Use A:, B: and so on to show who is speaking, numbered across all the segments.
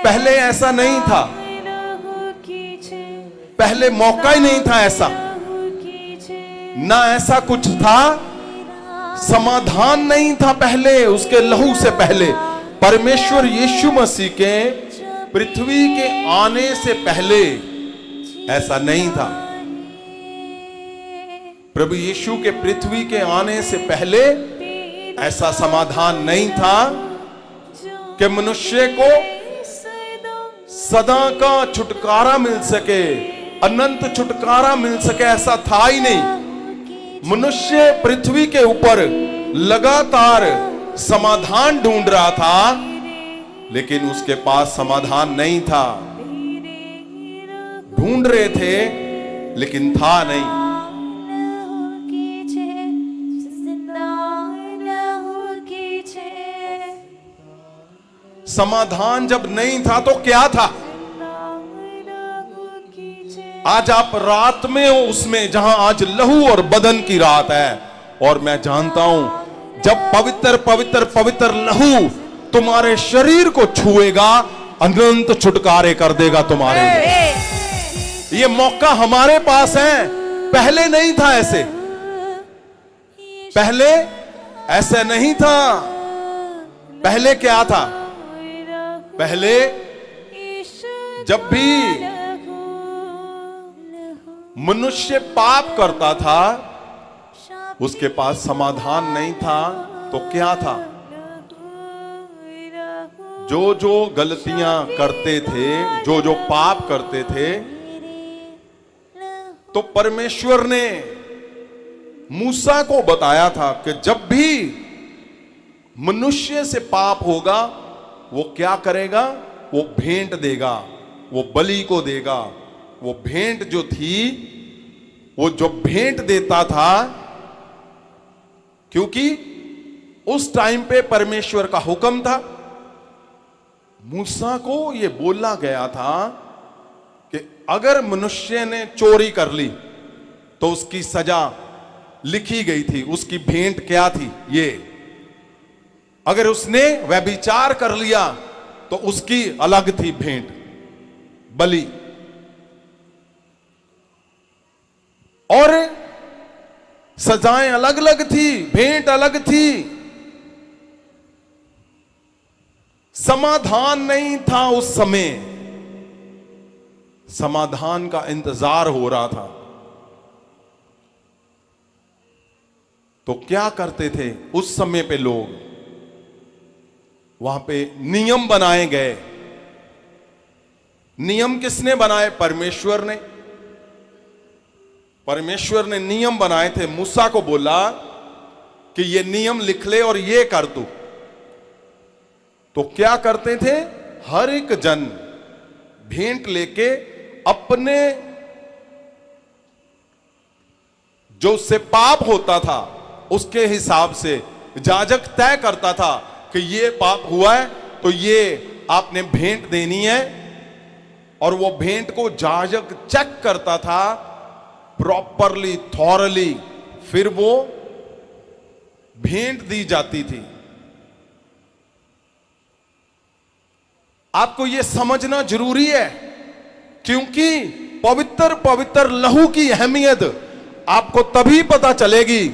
A: पहले ऐसा नहीं था, पहले मौका ही नहीं था ऐसा, ना ऐसा कुछ था, समाधान नहीं था पहले उसके लहू से पहले। परमेश्वर यीशु मसीह के पृथ्वी के आने से पहले ऐसा नहीं था। प्रभु यीशु के पृथ्वी के आने से पहले ऐसा समाधान नहीं था कि मनुष्य को सदा का छुटकारा मिल सके, अनंत छुटकारा मिल सके, ऐसा था ही नहीं। मनुष्य पृथ्वी के ऊपर लगातार समाधान ढूंढ रहा था, लेकिन उसके पास समाधान नहीं था। ढूंढ रहे थे लेकिन था नहीं। समाधान जब नहीं था तो क्या था? आज आप रात में हो उसमें जहां आज लहू और बदन की रात है, और मैं जानता हूं जब पवित्र पवित्र पवित्र लहू तुम्हारे शरीर को छुएगा, अनंत छुटकारे कर देगा तुम्हारे लिए। ये मौका हमारे पास है, पहले नहीं था ऐसे, पहले ऐसे नहीं था। पहले क्या था? पहले जब भी मनुष्य पाप करता था उसके पास समाधान नहीं था, तो क्या था? जो जो गलतियां करते थे, जो जो पाप करते थे, तो परमेश्वर ने मूसा को बताया था कि जब भी मनुष्य से पाप होगा वो क्या करेगा? वो भेंट देगा, वो बलि को देगा। वो भेंट जो थी, वो जो भेंट देता था, क्योंकि उस टाइम पे परमेश्वर का हुक्म था। मूसा को ये बोला गया था कि अगर मनुष्य ने चोरी कर ली तो उसकी सजा लिखी गई थी। उसकी भेंट क्या थी? ये अगर उसने व्यभिचार कर लिया तो उसकी अलग थी भेंट, बलि। और सजाएं अलग अलग थी, भेंट अलग थी। समाधान नहीं था उस समय, समाधान का इंतजार हो रहा था। तो क्या करते थे उस समय पे लोग? वहां पे नियम बनाए गए। नियम किसने बनाए? परमेश्वर ने। परमेश्वर ने नियम बनाए थे। मूसा को बोला कि ये नियम लिख ले और ये कर तू। तो क्या करते थे? हर एक जन भेंट लेके अपने जो उससे पाप होता था उसके हिसाब से याजक तय करता था कि ये पाप हुआ है तो ये आपने भेंट देनी है। और वो भेंट को याजक चेक करता था प्रॉपरली, थॉरली, फिर वो भेंट दी जाती थी। आपको ये समझना जरूरी है, क्योंकि पवित्र पवित्र लहू की अहमियत आपको तभी पता चलेगी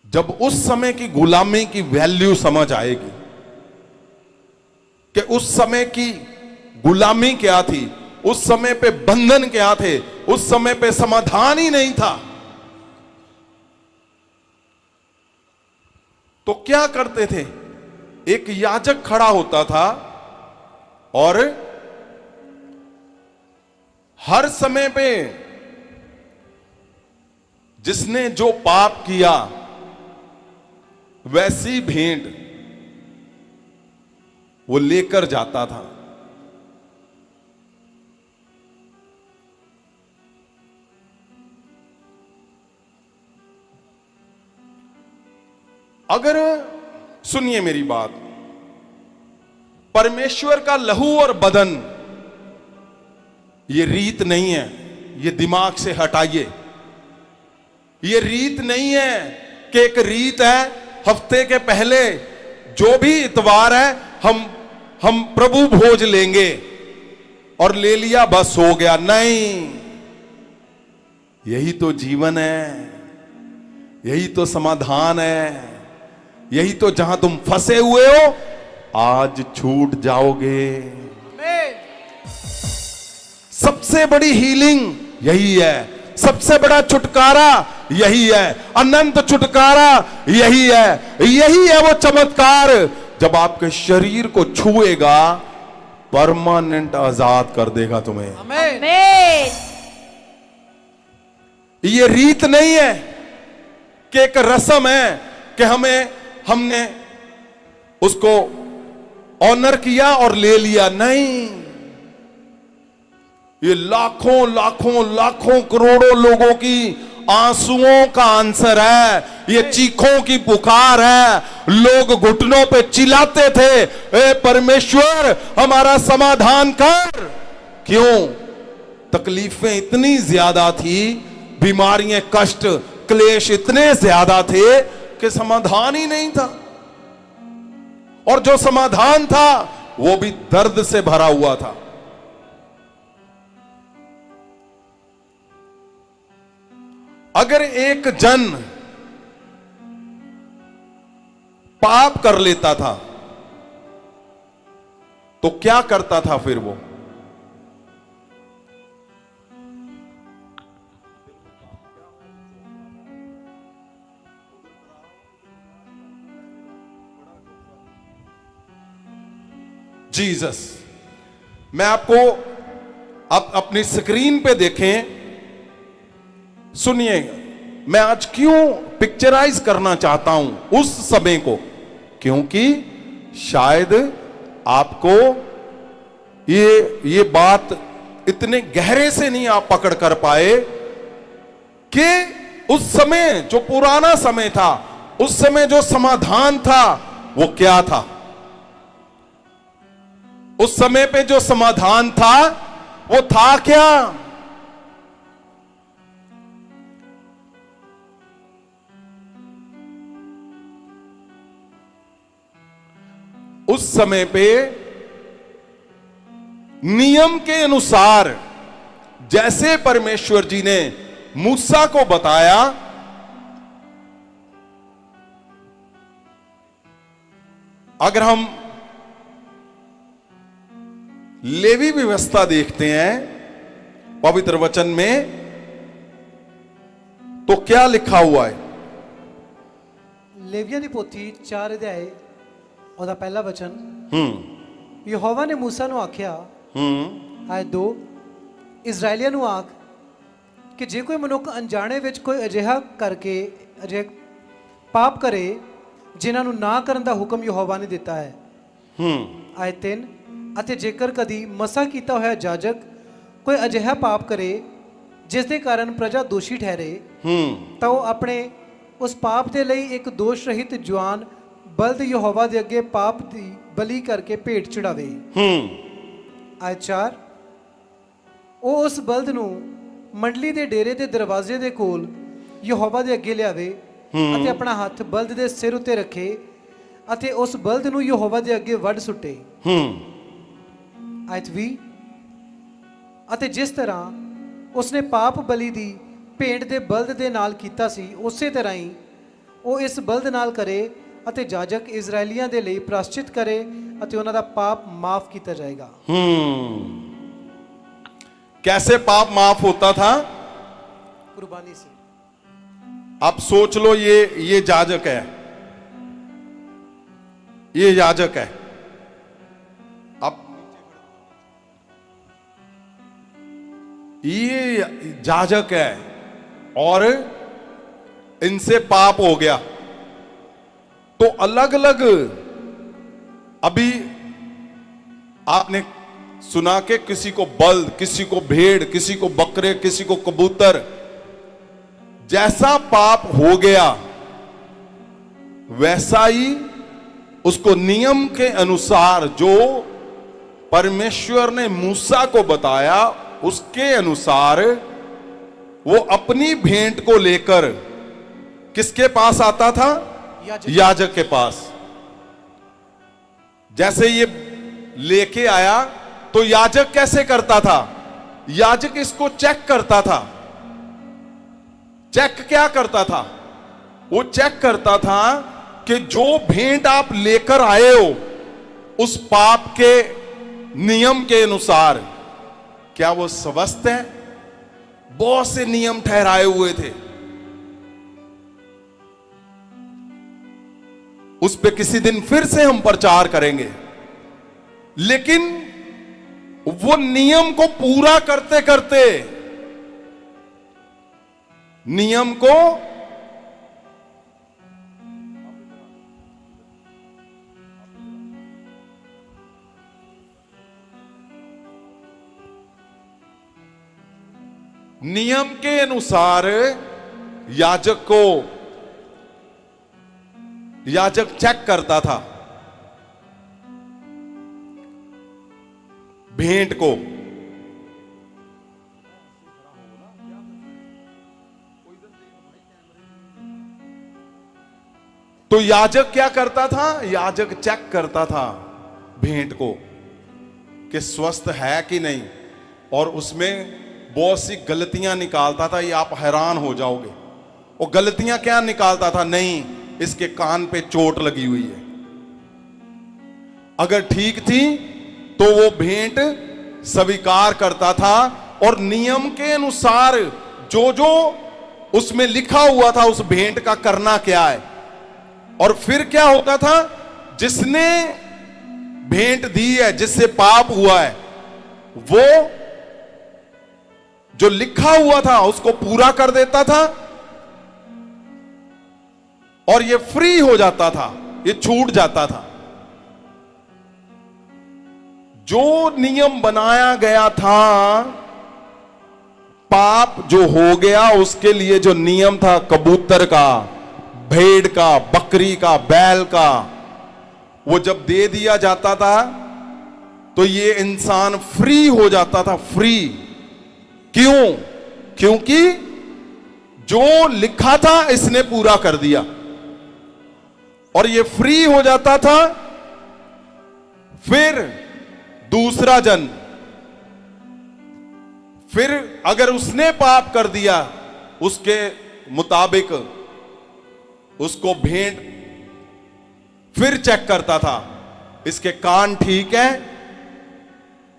A: जब उस समय की गुलामी की वैल्यू समझ आएगी कि उस समय की गुलामी क्या थी, उस समय पे बंधन क्या थे, उस समय पे समाधान ही नहीं था। तो क्या करते थे? एक याजक खड़ा होता था और हर समय पे जिसने जो पाप किया वैसी भेंट वो लेकर जाता था। अगर सुनिए मेरी बात, परमेश्वर का लहू और बदन ये रीत नहीं है, ये दिमाग से हटाइए। ये रीत नहीं है कि एक रीत है हफ्ते के पहले जो भी इतवार है हम प्रभु भोज लेंगे और ले लिया बस हो गया, नहीं। यही तो जीवन है, यही तो समाधान है, यही तो जहां तुम फंसे हुए हो आज छूट जाओगे। सबसे बड़ी हीलिंग यही है, सबसे बड़ा छुटकारा यही है, अनंत छुटकारा यही है वो चमत्कार जब आपके शरीर को छुएगा, परमानेंट आजाद कर देगा तुम्हें।
B: आमीन।
A: ये रीत नहीं है कि एक रस्म है कि हमने उसको ऑनर किया और ले लिया, नहीं। ये लाखों लाखों लाखों करोड़ों लोगों की आंसुओं का आंसर है, ये चीखों की पुकार है। लोग घुटनों पे चिल्लाते थे, ए परमेश्वर हमारा समाधान कर। क्यों? तकलीफें इतनी ज्यादा थी, बीमारियां, कष्ट, क्लेश इतने ज्यादा थे कि समाधान ही नहीं था। और जो समाधान था वो भी दर्द से भरा हुआ था। अगर एक जन पाप कर लेता था तो क्या करता था फिर वो? जीसस, मैं आपको आप अपनी स्क्रीन पे देखें, सुनिए। मैं आज क्यों पिक्चराइज करना चाहता हूं उस समय को, क्योंकि शायद आपको ये बात इतने गहरे से नहीं आप पकड़ कर पाए कि उस समय जो पुराना समय था, उस समय जो समाधान था वो क्या था। उस समय पे जो समाधान था वो था क्या? उस समय पे नियम के अनुसार जैसे परमेश्वर जी ने मूसा को बताया, अगर हम लेवी व्यवस्था देखते हैं पवित्र वचन में, तो क्या लिखा हुआ है?
B: लेविया दी पोथी 4 अध्याय ਉਹਦਾ ਪਹਿਲਾ ਵਚਨ, ਯਹੋਵਾ ਨੇ ਮੂਸਾ ਨੂੰ ਆਖਿਆ, ਆਇਤ 2, ਇਜ਼ਰਾਈਲੀਆਂ ਨੂੰ ਆਖ ਕਿ ਜੇ ਕੋਈ ਮਨੁੱਖ ਅਣਜਾਣੇ ਵਿੱਚ ਕੋਈ ਅਜਿਹਾ ਪਾਪ ਕਰੇ ਜਿਨ੍ਹਾਂ ਨੂੰ ਨਾ ਕਰਨ ਦਾ ਹੁਕਮ ਯਹੋਵਾ ਨੇ ਦਿੱਤਾ ਹੈ। ਆਇਤ 3, ਅਤੇ ਜੇਕਰ ਕਦੀ ਮਸਾ ਕੀਤਾ ਹੋਇਆ ਜਾਜਕ ਕੋਈ ਅਜਿਹਾ ਪਾਪ ਕਰੇ ਜਿਸ ਦੇ ਕਾਰਨ ਪ੍ਰਜਾ ਦੋਸ਼ੀ ਠਹਿਰੇ, ਤਾਂ ਉਹ ਆਪਣੇ ਉਸ ਪਾਪ ਦੇ ਲਈ ਇੱਕ ਦੋਸ਼ ਰਹਿਤ ਜਵਾਨ बल्द यहोवा दे अगे पाप दी बलि करके भेंट चढ़ावे। आयत 4, वो उस बल्द नू मंडली दे डेरे दे दरवाजे दे कोल यहोवा दे अगे लियावे अते अपना हाथ बल्द दे सिर उते रखे अते उस बल्द नू यहोवा दे अगे वड सुटे। आयत 20, अते जिस तरह उसने पाप बलि दी भेंट दे बल्द दे नाल कीता सी, उसे तरह ही वो इस बल्द नाल करे ਅਤੇ ਜਾਜਕ ਇਜ਼ਰਾਈਲੀਆਂ ਦੇ ਲਈ ਪ੍ਰਾਸ਼ਚਿਤ ਕਰੇ ਅਤੇ ਉਹਨਾਂ ਦਾ ਪਾਪ माफ किया जाएगा।
A: कैसे पाप माफ होता था?
B: कुर्बानी से।
A: आप सोच लो, ये जाजक है, ये याजक है, अब ये जाजक है और इनसे पाप हो गया, तो अलग अलग, अभी आपने सुना कि किसी को बल्द, किसी को भेड़, किसी को बकरे, किसी को कबूतर, जैसा पाप हो गया वैसा ही उसको नियम के अनुसार जो परमेश्वर ने मूसा को बताया उसके अनुसार वो अपनी भेंट को लेकर किसके पास आता था? याजक के पास। जैसे ये लेके आया तो याजक कैसे करता था? याजक इसको चेक करता था। चेक क्या करता था? वो चेक करता था कि जो भेंट आप लेकर आए हो उस पाप के नियम के अनुसार क्या वो स्वस्थ है? बहुत से नियम ठहराए हुए थे, उस पे किसी दिन फिर से हम प्रचार करेंगे। लेकिन वो नियम को पूरा करते करते नियम को नियम के अनुसार याजक चेक करता था भेंट को। तो याजक क्या करता था? याजक चेक करता था भेंट को कि स्वस्थ है कि नहीं, और उसमें बहुत सी गलतियां निकालता था। ये आप हैरान हो जाओगे। वो गलतियां क्या निकालता था? नहीं, इसके कान पे चोट लगी हुई है। अगर ठीक थी तो वो भेंट स्वीकार करता था, और नियम के अनुसार जो जो उसमें लिखा हुआ था उस भेंट का करना क्या है। और फिर क्या होता था? जिसने भेंट दी है, जिससे पाप हुआ है, वो जो लिखा हुआ था उसको पूरा कर देता था और ये फ्री हो जाता था, ये छूट जाता था। जो नियम बनाया गया था, पाप जो हो गया उसके लिए जो नियम था, कबूतर का, भेड़ का, बकरी का, बैल का, वो जब दे दिया जाता था तो ये इंसान फ्री हो जाता था। फ्री क्यों? क्योंकि जो लिखा था इसने पूरा कर दिया, और ये फ्री हो जाता था। फिर दूसरा जन, फिर अगर उसने पाप कर दिया उसके मुताबिक उसको भेंट फिर चेक करता था, इसके कान ठीक है,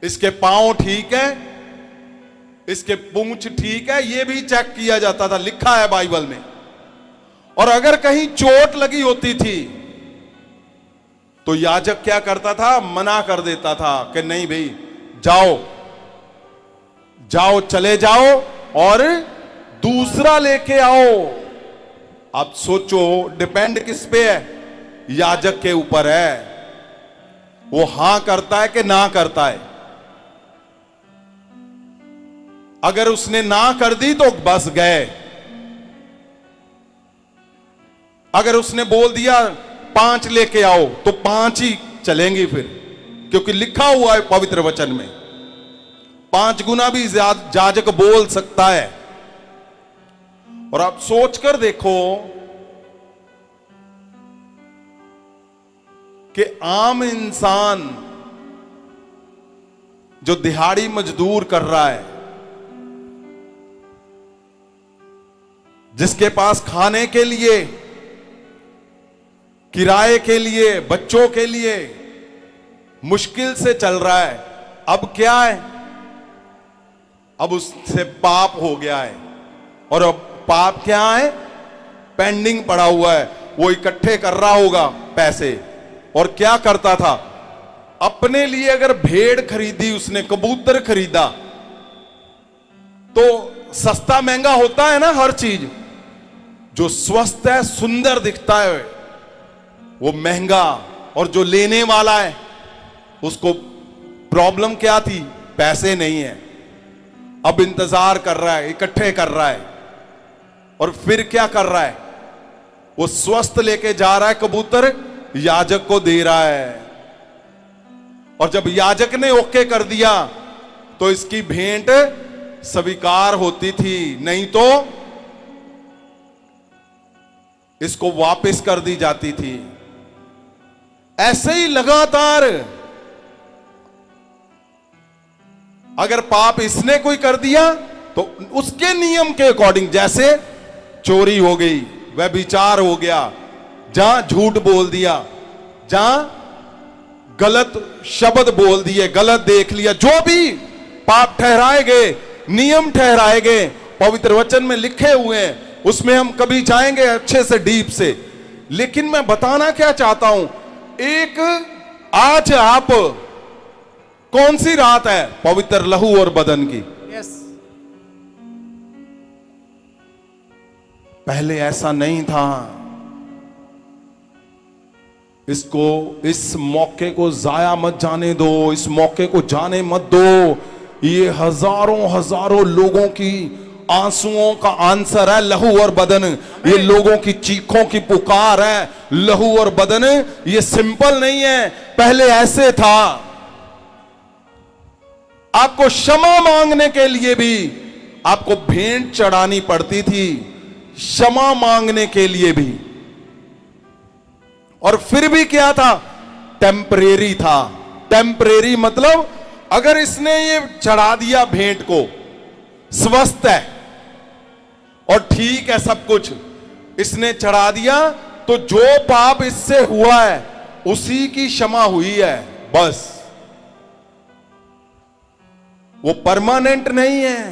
A: इसके पांव ठीक है, इसके पूंछ ठीक है, ये भी चेक किया जाता था, लिखा है बाइबल में। और अगर कहीं चोट लगी होती थी तो याजक क्या करता था? मना कर देता था कि नहीं भाई, जाओ जाओ, चले जाओ और दूसरा लेके आओ। आप सोचो, डिपेंड किस पे है? याजक के ऊपर है, वो हां करता है कि ना करता है। अगर उसने ना कर दी तो बस गए। अगर उसने बोल दिया 5 लेके आओ तो 5 ही चलेंगी फिर, क्योंकि लिखा हुआ है पवित्र वचन में 5 गुना भी याजक बोल सकता है। और आप सोचकर देखो कि आम इंसान जो दिहाड़ी मजदूर कर रहा है, जिसके पास खाने के लिए, किराए के लिए, बच्चों के लिए मुश्किल से चल रहा है, अब क्या है? अब उससे पाप हो गया है। और अब पाप क्या है? पेंडिंग पड़ा हुआ है। वो इकट्ठे कर रहा होगा पैसे, और क्या करता था? अपने लिए अगर भेड़ खरीदी, उसने कबूतर खरीदा, तो सस्ता महंगा होता है ना हर चीज। जो स्वस्थ है, सुंदर दिखता है, वो महंगा। और जो लेने वाला है उसको प्रॉब्लम क्या थी? पैसे नहीं है, अब इंतजार कर रहा है, इकट्ठे कर रहा है। और फिर क्या कर रहा है? वो स्वस्थ लेके जा रहा है कबूतर, याजक को दे रहा है। और जब याजक ने ओके कर दिया तो इसकी भेंट स्वीकार होती थी, नहीं तो इसको वापस कर दी जाती थी। ऐसे ही लगातार अगर पाप इसने कोई कर दिया तो उसके नियम के अकॉर्डिंग, जैसे चोरी हो गई, व्यभिचार हो गया, जहां झूठ बोल दिया, जहां गलत शब्द बोल दिए, गलत देख लिया, जो भी पाप ठहराए गए, नियम ठहराए गए, पवित्र वचन में लिखे हुए हैं, उसमें हम कभी जाएंगे अच्छे से डीप से। लेकिन मैं बताना क्या चाहता हूं, एक आज आप कौन सी रात है? पवित्र लहू और बदन की।
B: यस,
A: पहले ऐसा नहीं था। इसको, इस मौके को जाया मत जाने दो, इस मौके को जाने मत दो। ये हजारों हजारों लोगों की आंसुओं का आंसर है लहू और बदन। ये लोगों की चीखों की पुकार है लहू और बदन। ये सिंपल नहीं है, पहले ऐसे था। आपको क्षमा मांगने के लिए भी आपको भेंट चढ़ानी पड़ती थी, क्षमा मांगने के लिए भी। और फिर भी क्या था? टेम्परेरी था। टेम्परेरी मतलब अगर इसने ये चढ़ा दिया भेंट को, स्वस्थ है और ठीक है सब कुछ, इसने चढ़ा दिया, तो जो पाप इससे हुआ है उसी की क्षमा हुई है, बस। वो परमानेंट नहीं है,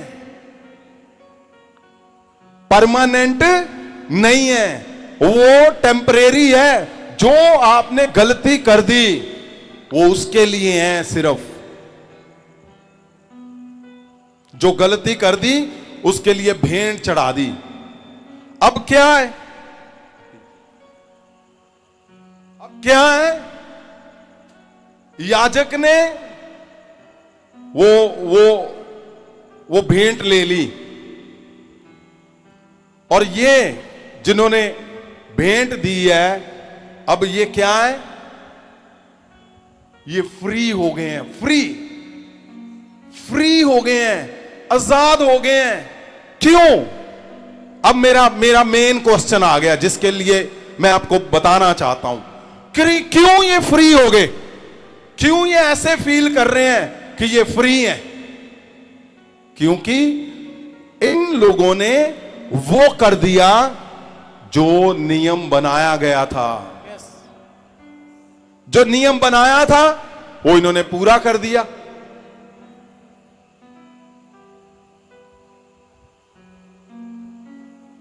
A: परमानेंट नहीं है, वो टेम्परेरी है। जो आपने गलती कर दी वो उसके लिए है सिर्फ। जो गलती कर दी उसके लिए भेंट चढ़ा दी। अब क्या है? अब क्या है? याजक ने वो भेंट ले ली, और ये जिन्होंने भेंट दी है, अब ये क्या है? ये फ्री हो गए हैं, फ्री हो गए हैं, आजाद हो गए हैं। क्यों? अब मेरा मेन क्वेश्चन आ गया, जिसके लिए मैं आपको बताना चाहता हूं। क्यों ये फ्री हो गए? क्यों ये ऐसे फील कर रहे हैं कि ये फ्री हैं? क्योंकि इन लोगों ने वो कर दिया जो नियम बनाया गया था। जो नियम बनाया था वो इन्होंने पूरा कर दिया।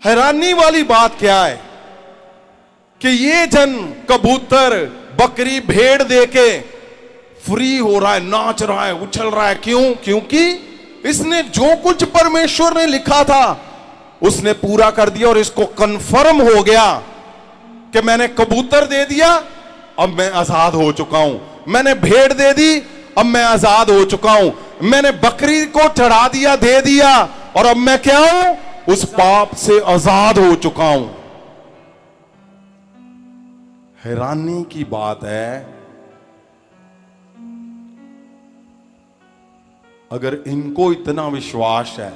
A: हैरानी वाली बात क्या है कि ये जन कबूतर, बकरी, भेड़ देके फ्री हो रहा है, नाच रहा है, उछल रहा है। क्यों? क्योंकि इसने जो कुछ परमेश्वर ने लिखा था उसने पूरा कर दिया, और इसको कंफर्म हो गया कि मैंने कबूतर दे दिया, अब मैं आजाद हो चुका हूं। मैंने भेड़ दे दी, अब मैं आजाद हो चुका हूं। मैंने बकरी को चढ़ा दिया, दे दिया, और अब मैं क्या हूं? उस पाप से आजाद हो चुका हूं। हैरानी की बात है, अगर इनको इतना विश्वास है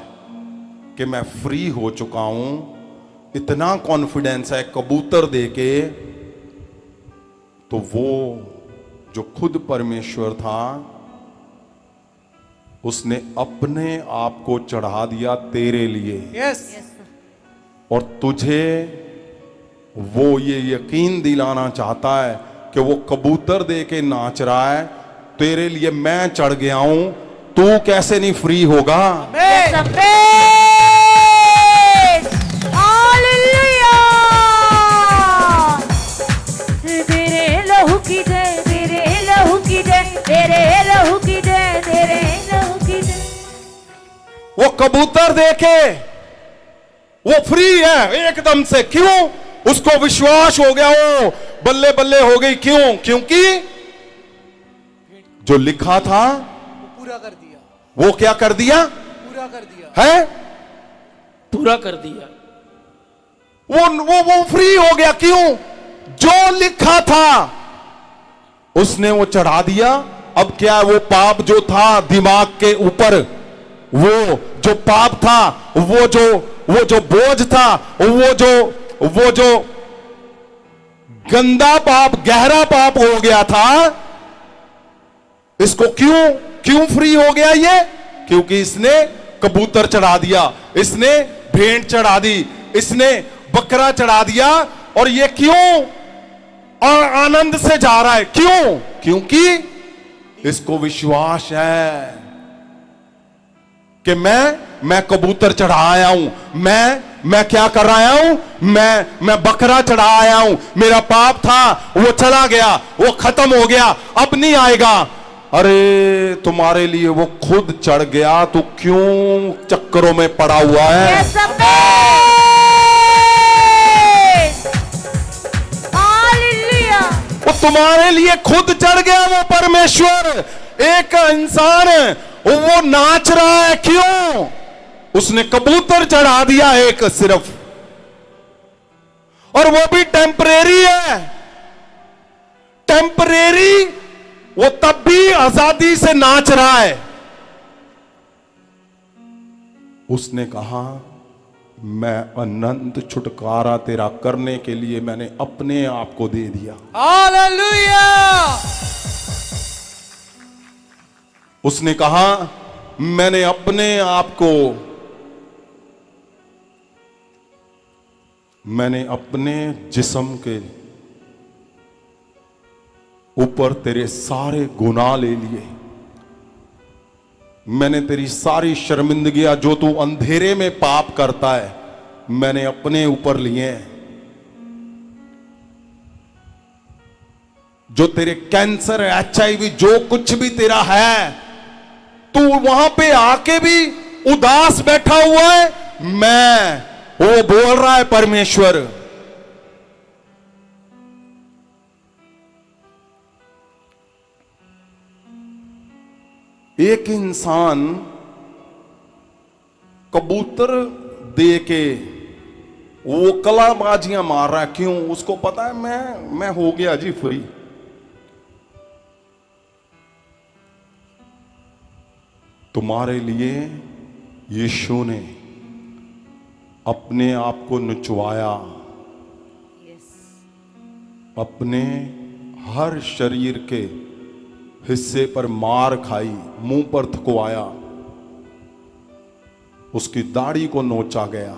A: कि मैं फ्री हो चुका हूं, इतना कॉन्फिडेंस है कबूतर देके, तो वो जो खुद परमेश्वर था उसने अपने आप को चढ़ा दिया तेरे लिए।
B: यस,
A: और तुझे वो ये यकीन दिलाना चाहता है कि वो कबूतर दे के नाच रहा है, तेरे लिए मैं चढ़ गया हूं, तू कैसे नहीं फ्री होगा?
C: तेरे लहू की जय, तेरे लहू की जय, तेरे लहू की जय, तेरे लहू की जय।
A: वो कबूतर देके वो फ्री है एकदम से। क्यों? उसको विश्वास हो गया, वो बल्ले बल्ले हो गई। क्यों? क्योंकि जो लिखा था
B: पूरा कर दिया।
A: वो क्या कर दिया?
B: पूरा कर दिया
A: है,
D: पूरा कर दिया।
A: वो फ्री हो गया। क्यों? जो लिखा था उसने वो चढ़ा दिया। अब क्या? वो पाप जो था दिमाग के ऊपर, वो जो पाप था, वो जो बोझ था, वो जो गंदा पाप, गहरा पाप हो गया था, इसको क्यों फ्री हो गया ये? क्योंकि इसने कबूतर चढ़ा दिया, इसने भेंट चढ़ा दी, इसने बकरा चढ़ा दिया। और ये क्यों और आनंद से जा रहा है? क्यों? क्योंकि इसको विश्वास है कि मैं कबूतर चढ़ा आया हूं, मैं क्या कर आया हूं, मैं बकरा चढ़ा आया हूं, मेरा पाप था वो चला गया, वो खत्म हो गया, अब नहीं आएगा। अरे तुम्हारे लिए वो खुद चढ़ गया, तू क्यों चक्करों में पड़ा हुआ है?
C: Yes, hallelujah.
A: वो तुम्हारे लिए खुद चढ़ गया, वो परमेश्वर। एक इंसान वो नाच रहा है, क्यों? उसने कबूतर चढ़ा दिया एक सिर्फ, और वो भी टेम्परेरी है। टेम्परेरी, वो तब भी आजादी से नाच रहा है। उसने कहा मैं अनंत छुटकारा तेरा करने के लिए मैंने अपने आप को दे दिया।
B: हालेलुया।
A: उसने कहा मैंने अपने आप को, मैंने अपने जिस्म के ऊपर तेरे सारे गुनाह ले लिए, मैंने तेरी सारी शर्मिंदगियां जो तू अंधेरे में पाप करता है, मैंने अपने ऊपर लिए हैं। जो तेरे कैंसर, HIV, जो कुछ भी तेरा है, तू वहां पे आके भी उदास बैठा हुआ है, वो बोल रहा है परमेश्वर। एक इंसान कबूतर दे के वो कलाबाजियां मार रहा है, क्यों? उसको पता है मैं हो गया जी फ्री। तुम्हारे लिए यीशु ने अपने आप को नुचवाया, अपने हर शरीर के हिस्से पर मार खाई, मुंह पर थकवाया, उसकी दाढ़ी को नोचा गया,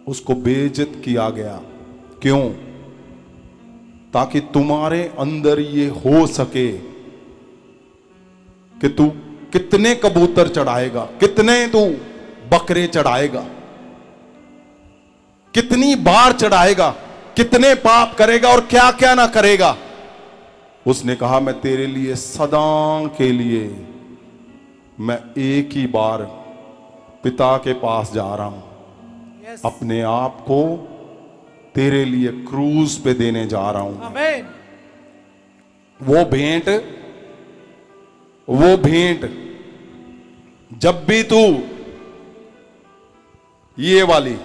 A: उसको बेइज्जत किया गया। क्यों? ताकि तुम्हारे अंदर ये हो सके कि तू कितने कबूतर चढ़ाएगा, कितने तू बकरे चढ़ाएगा, कितनी बार चढ़ाएगा, कितने पाप करेगा और क्या क्या ना करेगा। उसने कहा मैं तेरे लिए सदा के लिए मैं एक ही बार पिता के पास जा रहा हूं, अपने आप को तेरे लिए क्रूज पे देने जा रहा हूं।
B: आमीन।
A: वो भेंट जब भी तू ये वाली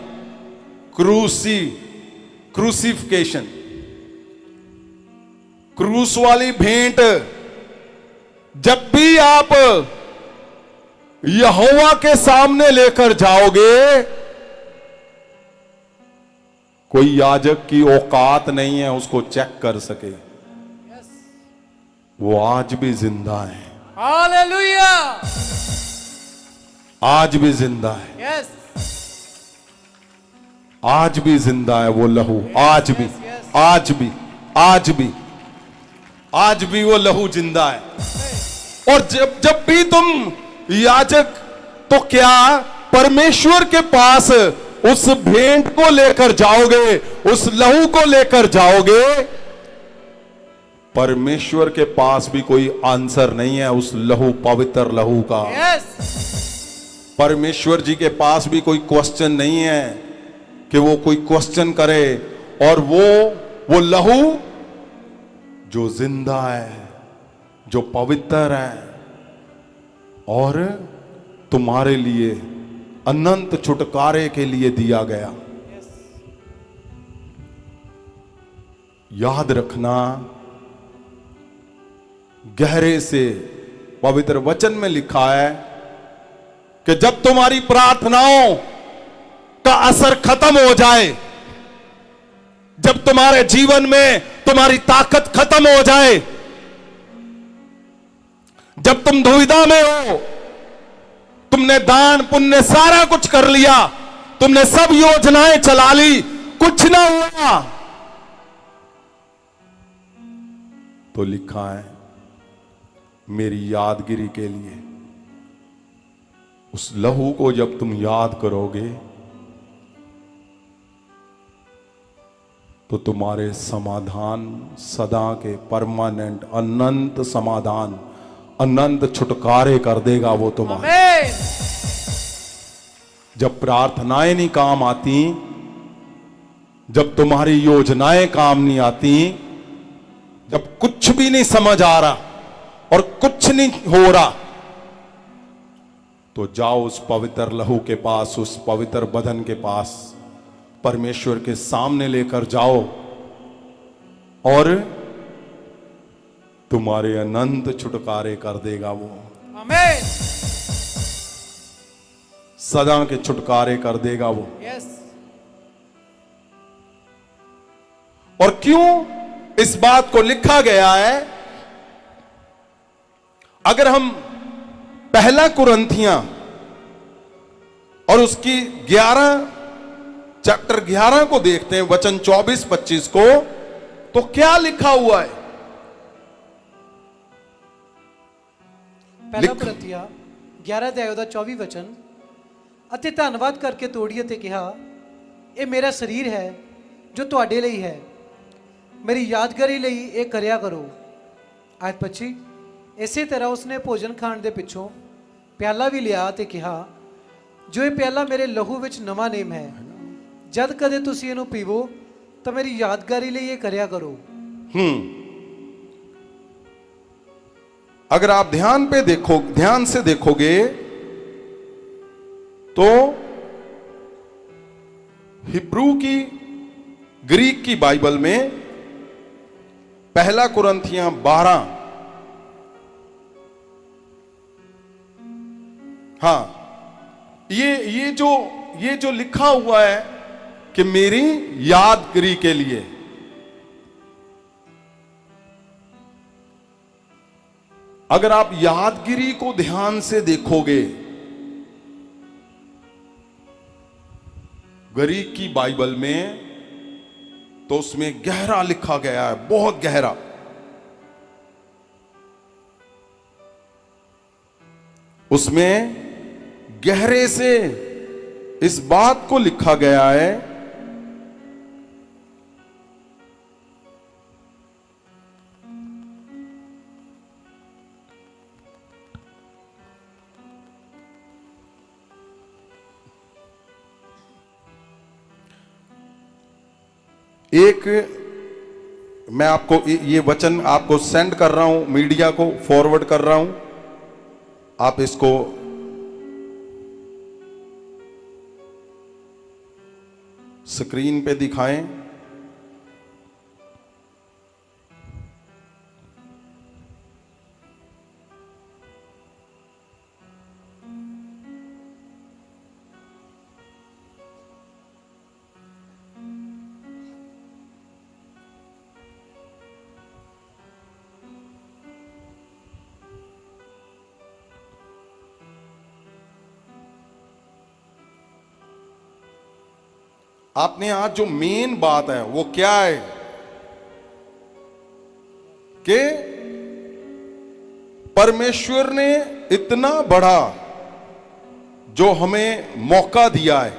A: क्रूसिफिकेशन, क्रूस वाली भेंट जब भी आप यहोवा के सामने लेकर जाओगे, कोई याजक की औकात नहीं है उसको चेक कर सके। वो आज भी जिंदा है।
B: हालेलुया।
A: आज भी जिंदा है।
B: यस।
A: आज भी जिंदा है वो लहू, आज भी, आज भी, आज भी, आज भी वो लहू जिंदा है। और जब भी तुम याजक तो क्या परमेश्वर के पास उस भेंट को लेकर जाओगे, उस लहू को लेकर जाओगे, परमेश्वर के पास भी कोई आंसर नहीं है उस लहू, पवित्र लहू का। परमेश्वर जी के पास भी कोई क्वेश्चन नहीं है कि वो कोई क्वेश्चन करे। और वो लहू जो जिंदा है, जो पवित्र है और तुम्हारे लिए अनंत छुटकारे के लिए दिया गया। याद रखना, गहरे से पवित्र वचन में लिखा है कि जब तुम्हारी प्रार्थनाओं का असर खत्म हो जाए, जब तुम्हारे जीवन में तुम्हारी ताकत खत्म हो जाए, जब तुम दुविधा में हो, तुमने दान पुण्य सारा कुछ कर लिया, तुमने सब योजनाएं चला ली, कुछ ना हुआ, तो लिखा है मेरी यादगिरी के लिए उस लहू को जब तुम याद करोगे तो तुम्हारे समाधान सदा के परमानेंट अनंत समाधान, अनंत छुटकारे कर देगा वो तुम्हारे।
B: आमीन।
A: जब प्रार्थनाएं नहीं काम आती, जब तुम्हारी योजनाएं काम नहीं आती, जब कुछ भी नहीं समझ आ रहा और कुछ नहीं हो रहा, तो जाओ उस पवित्र लहू के पास, उस पवित्र बदन के पास, परमेश्वर के सामने लेकर जाओ और तुम्हारे अनंत छुटकारे कर देगा वो।
B: आमीन।
A: सदा के छुटकारे कर देगा वो।
B: यस।
A: और क्यों इस बात को लिखा गया है? अगर हम पहला कुरंथियां और उसकी 11 चैप्टर 11 को देखते हैं, वचन 24-25 को, तो क्या लिखा हुआ है?
B: ਪਹਿਲਾ ਕੁਰਿੰਥੀਆਂ 11 ਅਧਿਆਇ ਦਾ 24 ਵਚਨ, ਅਤੇ ਧੰਨਵਾਦ ਕਰਕੇ ਤੋੜੀ ਅਤੇ ਕਿਹਾ, ਇਹ ਮੇਰਾ ਸਰੀਰ ਹੈ ਜੋ ਤੁਹਾਡੇ ਲਈ ਹੈ, ਮੇਰੀ ਯਾਦਗਾਰੀ ਲਈ ਇਹ ਕਰਿਆ ਕਰੋ। ਆਇਤ 25, ਇਸੇ ਤਰ੍ਹਾਂ ਉਸਨੇ ਭੋਜਨ ਖਾਣ ਦੇ ਪਿੱਛੋਂ ਪਿਆਲਾ ਵੀ ਲਿਆ ਤੇ ਕਿਹਾ, ਜੋ ਇਹ ਪਿਆਲਾ ਮੇਰੇ ਲਹੂ ਵਿੱਚ ਨਵਾਂ ਨੇਮ ਹੈ, ਜਦ ਕਦੇ ਤੁਸੀਂ ਇਹਨੂੰ ਪੀਵੋ ਤਾਂ ਮੇਰੀ ਯਾਦਗਾਰੀ ਲਈ ਇਹ ਕਰਿਆ ਕਰੋ।
A: अगर आप ध्यान से देखोगे तो हिब्रू की, ग्रीक की बाइबल में पहला कुरंथियां 12, हाँ, ये जो लिखा हुआ है कि मेरी यादगिरी के लिए, अगर आप यादगिरी को ध्यान से देखोगे, ग्रीक की बाइबल में, तो उसमें गहरा लिखा गया है, बहुत गहरा। उसमें गहरे से इस बात को लिखा गया है एक, मैं आपको ये वचन आपको सेंड कर रहा हूं, मीडिया को फॉरवर्ड कर रहा हूं, आप इसको स्क्रीन पे दिखाएं। आपने आज जो मेन बात है वो क्या है कि परमेश्वर ने इतना बड़ा जो हमें मौका दिया है,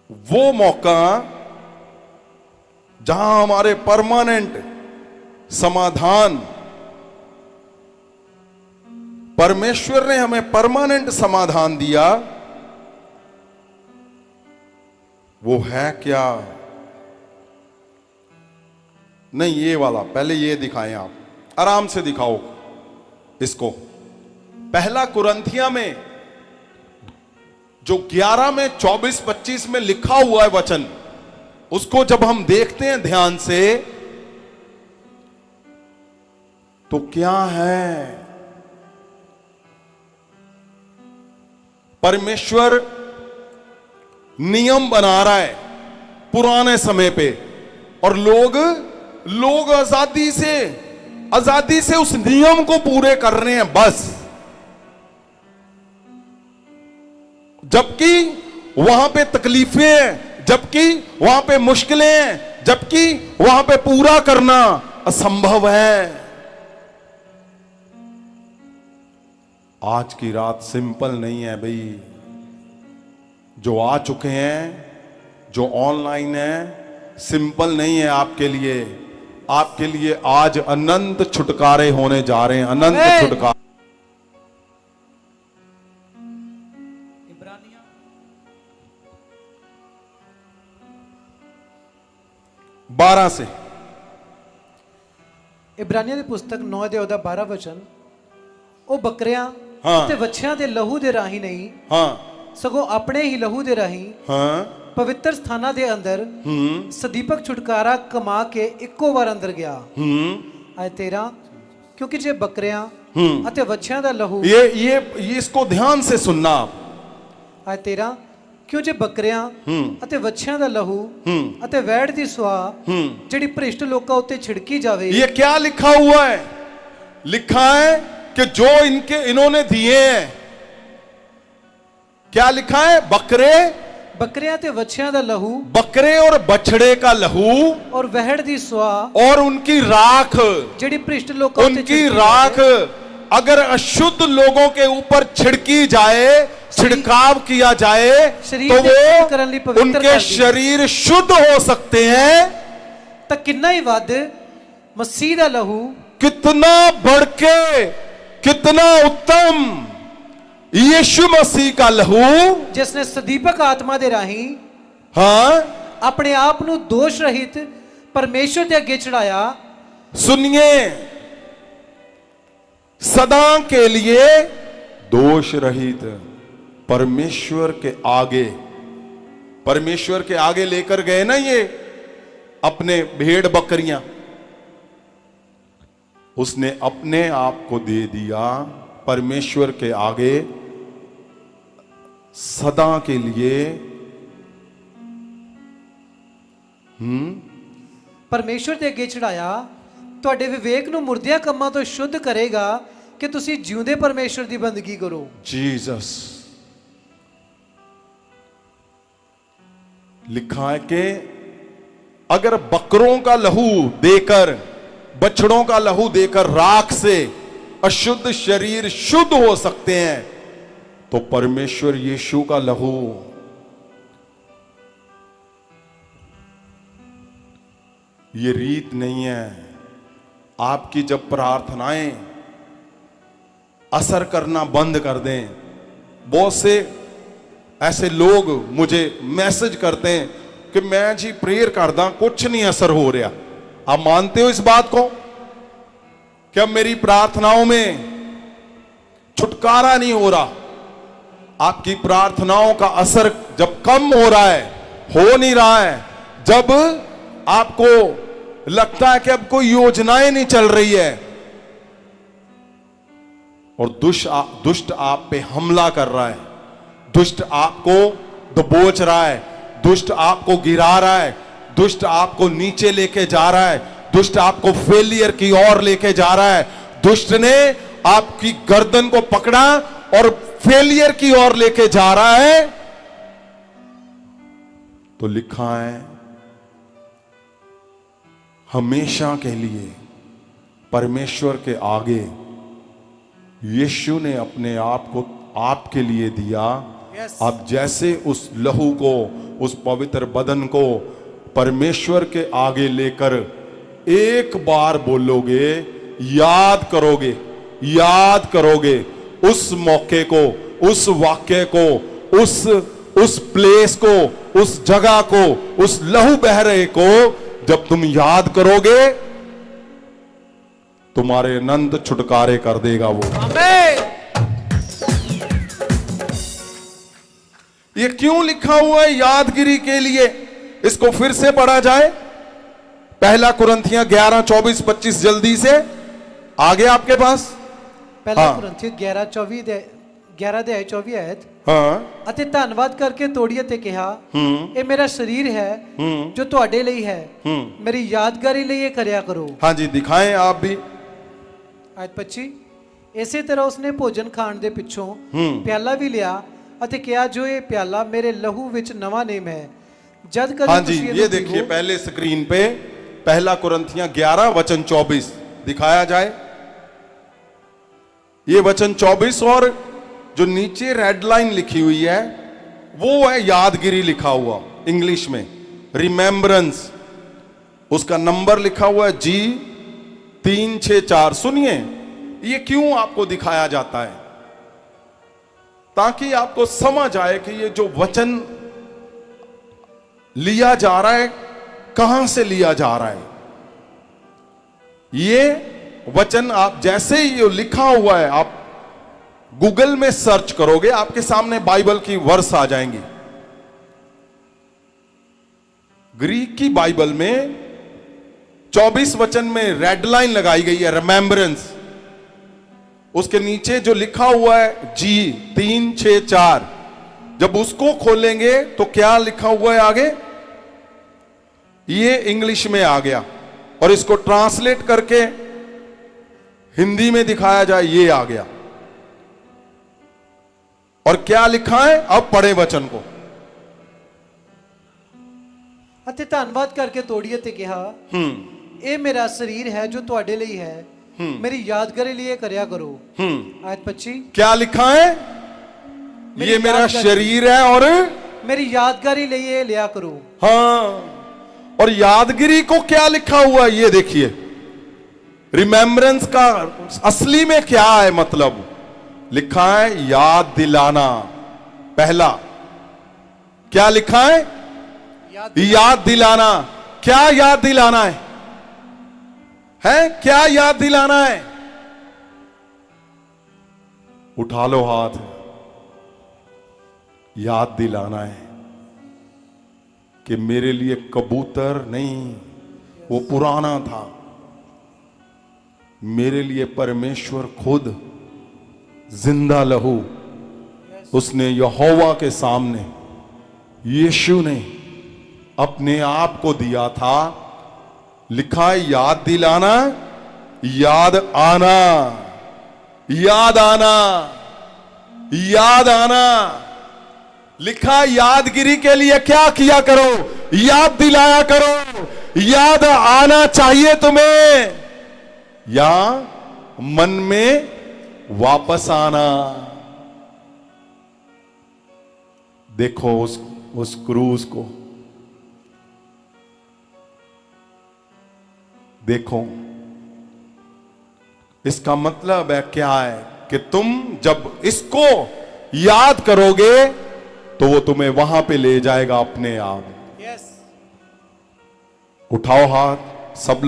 A: वो मौका जहां हमारे परमानेंट समाधान, परमेश्वर ने हमें परमानेंट समाधान दिया, वो है क्या? नहीं, ये वाला पहले ये दिखाएं, आप आराम से दिखाओ इसको। पहला कुरंथिया में जो 11 में 24-25 में लिखा हुआ है वचन, उसको जब हम देखते हैं ध्यान से, तो क्या है? परमेश्वर नियम बना रहा है पुराने समय पे, और लोग आजादी से उस नियम को पूरे कर रहे हैं बस। जबकि वहां पे तकलीफें हैं, जबकि वहां पे मुश्किलें हैं, जबकि वहां पे पूरा करना असंभव है। आज की रात सिंपल नहीं है भाई। जो आ चुके हैं, जो ऑनलाइन है, सिंपल नहीं है आपके लिए। आपके लिए आज अनंत छुटकारे होने जा रहे हैं, अनंत छुटकारे। 12 से
B: ਇਬਰਾਨੀਆਂ ਦੀ ਪੁਸਤਕ 9 ਦੇ ਉਹਦਾ 12 ਵਚਨ, ਉਹ ਬੱਕਰਿਆਂ
A: ਹਾਂ।
B: ਤੇ ਵੱਛਿਆਂ ਦੇ ਲਹੂ ਦੇ ਰਾਹੀਂ ਨਹੀਂ,
A: हाँ
B: ਸਗੋਂ ਆਪਣੇ ਹੀ ਲਹੂ ਦੇ ਰਾਹੀਂ
A: हाँ
B: ਪਵਿੱਤਰ ਸਥਾਨਾਂ ਦੇ ਅੰਦਰ ਸਦੀਪਕ ਛੁਟਕਾਰਾ ਕਮਾ ਕੇ ਇੱਕੋ ਵਾਰ ਅੰਦਰ ਗਿਆ। ਆਇ 13, ਕਿਉਂਕਿ ਜੇ ਬੱਕਰਿਆਂ ਅਤੇ ਵੱਛਿਆਂ ਦਾ ਲਹੂ,
A: ये इसको ध्यान से सुनना आप।
B: ਆਇ 13, ਕਿਉਂ ਜੇ ਬੱਕਰਿਆਂ ਅਤੇ ਵੱਛਿਆਂ ਦਾ ਲਹੂ ਅਤੇ ਵੈੜ ਦੀ ਸੁਆਹ ਜਿਹੜੀ ਭ੍ਰਿਸ਼ਟ ਲੋਕਾਂ ਉੱਤੇ ਛਿੜਕੀ ਜਾਵੇ।
A: ये क्या लिखा हुआ है? लिखा है कि जो इन्होंने दिए हैं, क्या लिखा है?
B: ਬੱਕਰਿਆਂ ਤੇ ਵੱਛਿਆਂ ਦਾ ਲਹੂ
A: बकरे और बछड़े का लहू
B: ਔਰ ਵਹਿੜ ਦੀ ਸੁਆਹ
A: और उनकी राख,
B: ਜਿਹੜੀ ਭ੍ਰਿਸ਼ਟ ਲੋਕਾਂ ਉੱਤੇ
A: उनकी
B: ਛਿੜਕੀ
A: राख
B: ਜਾਵੇ।
A: अगर अशुद्ध लोगों के ऊपर छिड़की जाए, छिड़काव किया जाए,
B: शरीर
A: तो
B: को शुद्ध करने लिए
A: वो
B: पवित्र
A: उनके
B: कर दी।
A: शरीर शुद्ध हो सकते हैं।
B: ਤਾਂ ਕਿੰਨਾ ਹੀ ਵੱਧ ਮਸੀਹ ਦਾ ਲਹੂ,
A: कितना बढ़ के, कितना उत्तम यीशु मसीह का लहू,
B: ਜਿਸ ਨੇ ਸਦੀਪਕ ਆਤਮਾ ਦੇ ਰਾਹੀਂ
A: हाँ
B: ਆਪਣੇ ਆਪ ਨੂੰ ਦੋਸ਼ ਰਹਿਤ ਪਰਮੇਸ਼ਰ ਦੇ ਅੱਗੇ ਚੜਾਇਆ।
A: सुनिए, सदा के लिए दोष रहित परमेश्वर के आगे लेकर गए ना ये अपने भेड़ बकरियां, उसने अपने आप को दे दिया परमेश्वर के आगे सदा के लिए।
B: ਪਰਮੇਸ਼ਰ ਦੇ ਅੱਗੇ ਚੜਾਇਆ, ਤੁਹਾਡੇ ਵਿਵੇਕ ਨੂੰ ਮੁਰਦਿਆਂ ਕੰਮਾਂ ਤੋਂ ਸ਼ੁੱਧ ਕਰੇਗਾ ਕਿ ਤੁਸੀਂ ਜਿਉਂਦੇ ਪਰਮੇਸ਼ਰ ਦੀ ਬੰਦਗੀ ਕਰੋ।
A: जीसस लिखा है कि अगर बकरों का लहू देकर, बछड़ों का लहू देकर राख से अशुद्ध शरीर शुद्ध हो सकते हैं, तो परमेश्वर यीशु का लहू, ये रीत नहीं है। आपकी जब प्रार्थनाएं असर करना बंद कर दें, बहुत से ऐसे लोग मुझे मैसेज करते हैं कि मैं जी प्रेयर करदा कुछ नहीं असर हो रहा। आप मानते हो इस बात को कि अब मेरी प्रार्थनाओं में छुटकारा नहीं हो रहा? आपकी प्रार्थनाओं का असर जब कम हो रहा है, हो नहीं रहा है, जब आपको लगता है कि अब कोई योजनाएं नहीं चल रही है और दुष्ट आप पे हमला कर रहा है, दुष्ट आपको दबोच रहा है, दुष्ट आपको गिरा रहा है, दुष्ट आपको नीचे लेके जा रहा है, दुष्ट आपको फेलियर की ओर लेके जा रहा है, दुष्ट ने आपकी गर्दन को पकड़ा और फेलियर की ओर लेके जा रहा है, तो लिखा है हमेशा के लिए परमेश्वर के आगे यीशु ने अपने आप को आपके लिए दिया। आप जैसे उस लहू को, उस पवित्र बदन को परमेश्वर के आगे लेकर एक बार बोलोगे, याद करोगे उस मौके को, उस वाक्य को, उस प्लेस को, उस जगह को, उस लहू बह रहे को जब तुम याद करोगे, तुम्हारे अनंत छुटकारे कर देगा वो। ये क्यों लिखा हुआ है? यादगिरी के लिए। इसको फिर से पढ़ा जाए, पहला कुरिन्थियां 11:24-25, जल्दी से आगे आपके पास।
B: ਪਹਿਲਾ
A: हाँ।
B: ਕੁਰਿन्थियों 11 ਦੇ 24 ਆਇਤ।
A: ਹਾਂ
B: ਅਤੇ ਧੰਨਵਾਦ ਕਰਕੇ ਤੋੜੀ ਅਤੇ ਕਿਹਾ ਇਹ ਮੇਰਾ ਸਰੀਰ ਹੈ ਜੋ ਤੁਹਾਡੇ ਲਈ ਹੈ ਮੇਰੀ ਯਾਦਗਾਰੀ ਲਈ ਇਹ ਕਰਿਆ ਕਰੋ।
A: हाँ जी, दिखाएं आप भी।
B: ਆਇਤ 25 ਇਸੇ ਤਰ੍ਹਾਂ ਉਸਨੇ ਭੋਜਨ ਖਾਣ ਦੇ ਪਿੱਛੋਂ ਪਿਆਲਾ ਵੀ ਲਿਆ ਅਤੇ ਕਿਹਾ ਜੋ ਇਹ ਪਿਆਲਾ ਮੇਰੇ ਲਹੂ ਵਿੱਚ ਨਵਾਂ ਨੇਮ ਹੈ जद कभी
A: हाँ जी,
B: ਤੁਸੀਂ
A: ये
B: ਇਹਨੂੰ
A: देखिए
B: ਪੀਵੋ।
A: पहले स्क्रीन पे पहला कुरिन्थियां 11 वचन 24 दिखाया जाए। ये वचन 24 और जो नीचे रेड लाइन लिखी हुई है वो है यादगिरी लिखा हुआ इंग्लिश में, रिमेम्बरेंस। उसका नंबर लिखा हुआ है G364। सुनिए ये क्यों आपको दिखाया जाता है, ताकि आपको समझ आए कि ये जो वचन लिया जा रहा है कहां से लिया जा रहा है। ये वचन आप जैसे ही ये लिखा हुआ है, आप गूगल में सर्च करोगे आपके सामने बाइबल की वर्स आ जाएंगी। ग्रीक की बाइबल में 24 वचन में रेड लाइन लगाई गई है, रिमेम्बरेंस। उसके नीचे जो लिखा हुआ है G364, जब उसको खोलेंगे तो क्या लिखा हुआ है आगे, ये इंग्लिश में आ गया। और इसको ट्रांसलेट करके हिंदी में दिखाया जाए, ये आ गया। और क्या लिखा है, अब पढ़े वचन को।
B: ਅਤੇ ਧੰਨਵਾਦ ਕਰਕੇ ਤੋੜੀ ਅਤੇ ਕਿਹਾ ਇਹ ਮੇਰਾ ਸਰੀਰ ਹੈ ਜੋ ਤੁਹਾਡੇ ਲਈ ਹੈ ਮੇਰੀ ਯਾਦਗਾਰੀ ਲਈ ਇਹ ਕਰਿਆ ਕਰੋ। ਆਇਤ 25
A: क्या लिखा है, ये मेरा शरीर है और
B: ਮੇਰੀ ਯਾਦਗਾਰੀ ਲਈ ਇਹ ਲਿਆ ਕਰੋ।
A: हाँ, और यादगिरी को क्या लिखा हुआ है ये देखिए। रिमेम्बरेंस का असली में क्या है मतलब, लिखा है याद दिलाना। पहला क्या लिखा है, याद दिलाना। क्या याद दिलाना है क्या याद दिलाना है, उठा लो हाथ। याद दिलाना है कि मेरे लिए कबूतर नहीं, वो पुराना था। मेरे लिए परमेश्वर खुद जिंदा लहू उसने यहोवा के सामने, यीशु ने अपने आप को दिया था। लिखा है याद दिलाना, याद आना, याद आना, याद आना। लिखा यादगिरी के लिए क्या किया करो, याद दिलाया करो। याद आना चाहिए तुम्हें, या मन में वापस आना। देखो उस क्रूज को देखो। इसका मतलब है क्या है कि तुम जब इसको याद करोगे तो वो तुम्हें वहां पे ले जाएगा अपने आप। उठाओ हाथ, सब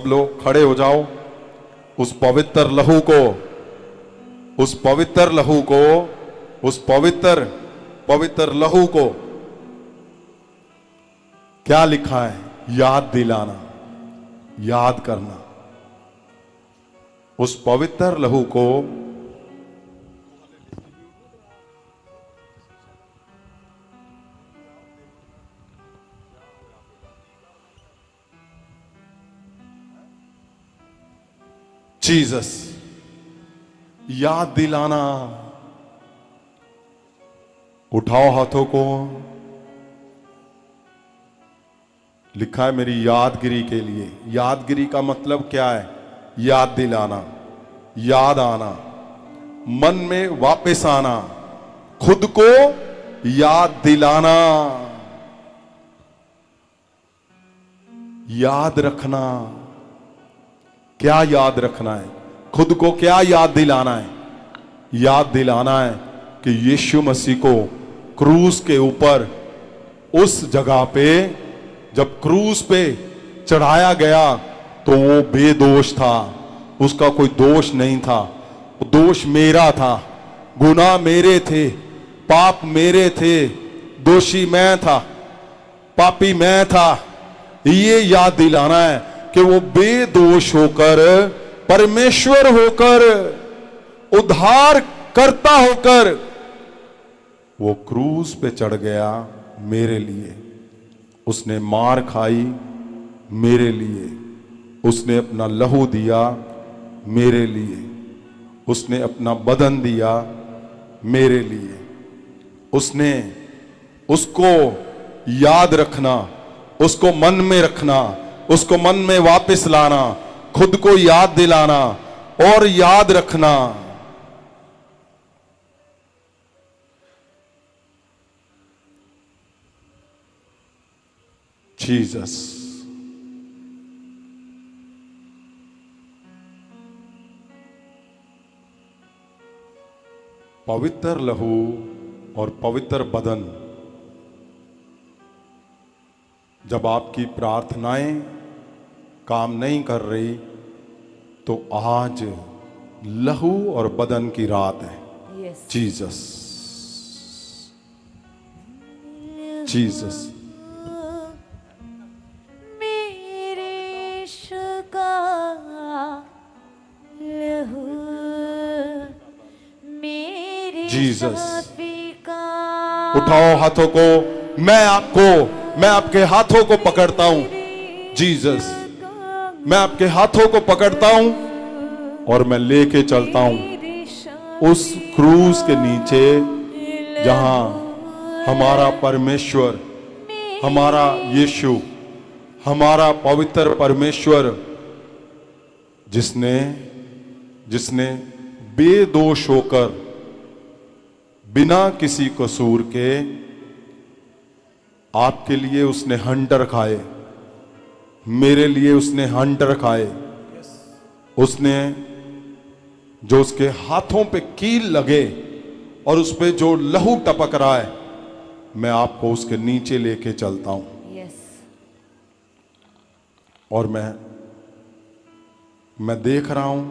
A: लोग खड़े हो जाओ। उस पवित्र लहू को, उस पवित्र लहू को, उस पवित्र लहू को क्या लिखा है, याद दिलाना, याद करना। उस पवित्र लहू को जीसस, याद दिलाना। उठाओ हाथों को। लिखा है मेरी यादगिरी के लिए। यादगिरी का मतलब क्या है, याद दिलाना, याद आना, मन में वापस आना, खुद को याद दिलाना, याद रखना। क्या याद रखना है, खुद को क्या याद दिलाना है, याद दिलाना है कि यीशु मसीह को क्रूस के ऊपर, उस जगह पे जब क्रूस पे चढ़ाया गया तो वो बेदोष था, उसका कोई दोष नहीं था। दोष मेरा था, गुनाह मेरे थे, पाप मेरे थे, दोषी मैं था, पापी मैं था। ये याद दिलाना है कि वो बेदोष होकर, परमेश्वर होकर, उद्धार करता होकर वो क्रूस पे चढ़ गया मेरे लिए, उसने मार खाई मेरे लिए, उसने अपना लहू दिया मेरे लिए, उसने अपना बदन दिया मेरे लिए। उसने उसको याद रखना, उसको मन में रखना, उसको मन में वापस लाना, खुद को याद दिलाना और याद रखना। जीसस, पवित्र लहू और पवित्र बदन, जब आपकी प्रार्थनाएं काम नहीं कर रही तो आज लहू और बदन की रात है।
C: Yes.
A: जीसस, जीसस,
C: मेरे यीशु का लहू, मेरे
A: Jesus.
C: शाफी का।
A: उठाओ हाथों को, मैं आपके हाथों को पकड़ता हूं। जीसस, मैं आपके हाथों को पकड़ता हूं और मैं लेके चलता हूं उस क्रूस के नीचे जहां हमारा परमेश्वर, हमारा यीशु, हमारा पवित्र परमेश्वर, जिसने बेदोष होकर बिना किसी कसूर के आपके लिए उसने हंटर खाए, मेरे लिए उसने हंटर खाए। उसने जो उसके हाथों पे कील लगे और उस पे जो लहू टपक रहा है, मैं आपको उसके नीचे लेके चलता हूं।
C: Yes.
A: और मैं देख रहा हूं